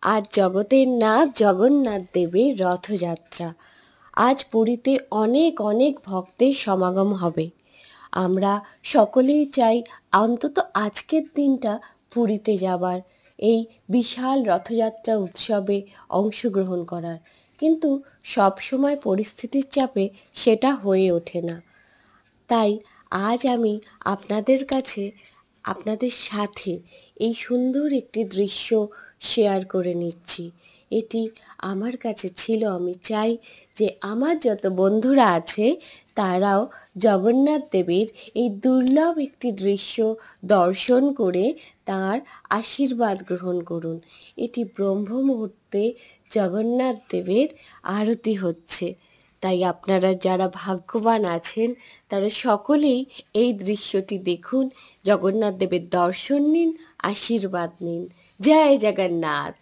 আজ জগতের নাথ জগন্নাথ দেবের রথযাত্রা। আজ পুরীতে অনেক অনেক ভক্তের সমাগম হবে। আমরা সকলেই চাই অন্তত আজকের দিনটা পুরীতে যাবার, এই বিশাল রথযাত্রা উৎসবে অংশগ্রহণ করার, কিন্তু সব সময় পরিস্থিতির চাপে সেটা হয়ে ওঠে না। তাই আজ আমি আপনাদের কাছে, আপনাদের সাথে এই সুন্দর একটি দৃশ্য শেয়ার করে নিচ্ছি। এটি আমার কাছে ছিল। আমি চাই যে আমার যত বন্ধুরা আছে তারাও জগন্নাথ দেবের এই দুর্লভ একটি দৃশ্য দর্শন করে তার আশীর্বাদ গ্রহণ করুন। এটি ব্রহ্ম মুহূর্তে জগন্নাথ দেবের আরতি হচ্ছে। তাই আপনারা যারা ভাগ্যবান আছেন তারা সকলেই এই দৃশ্যটি দেখুন, জগন্নাথ দেবের দর্শন নিন, আশীর্বাদ নিন। জয় জগন্নাথ।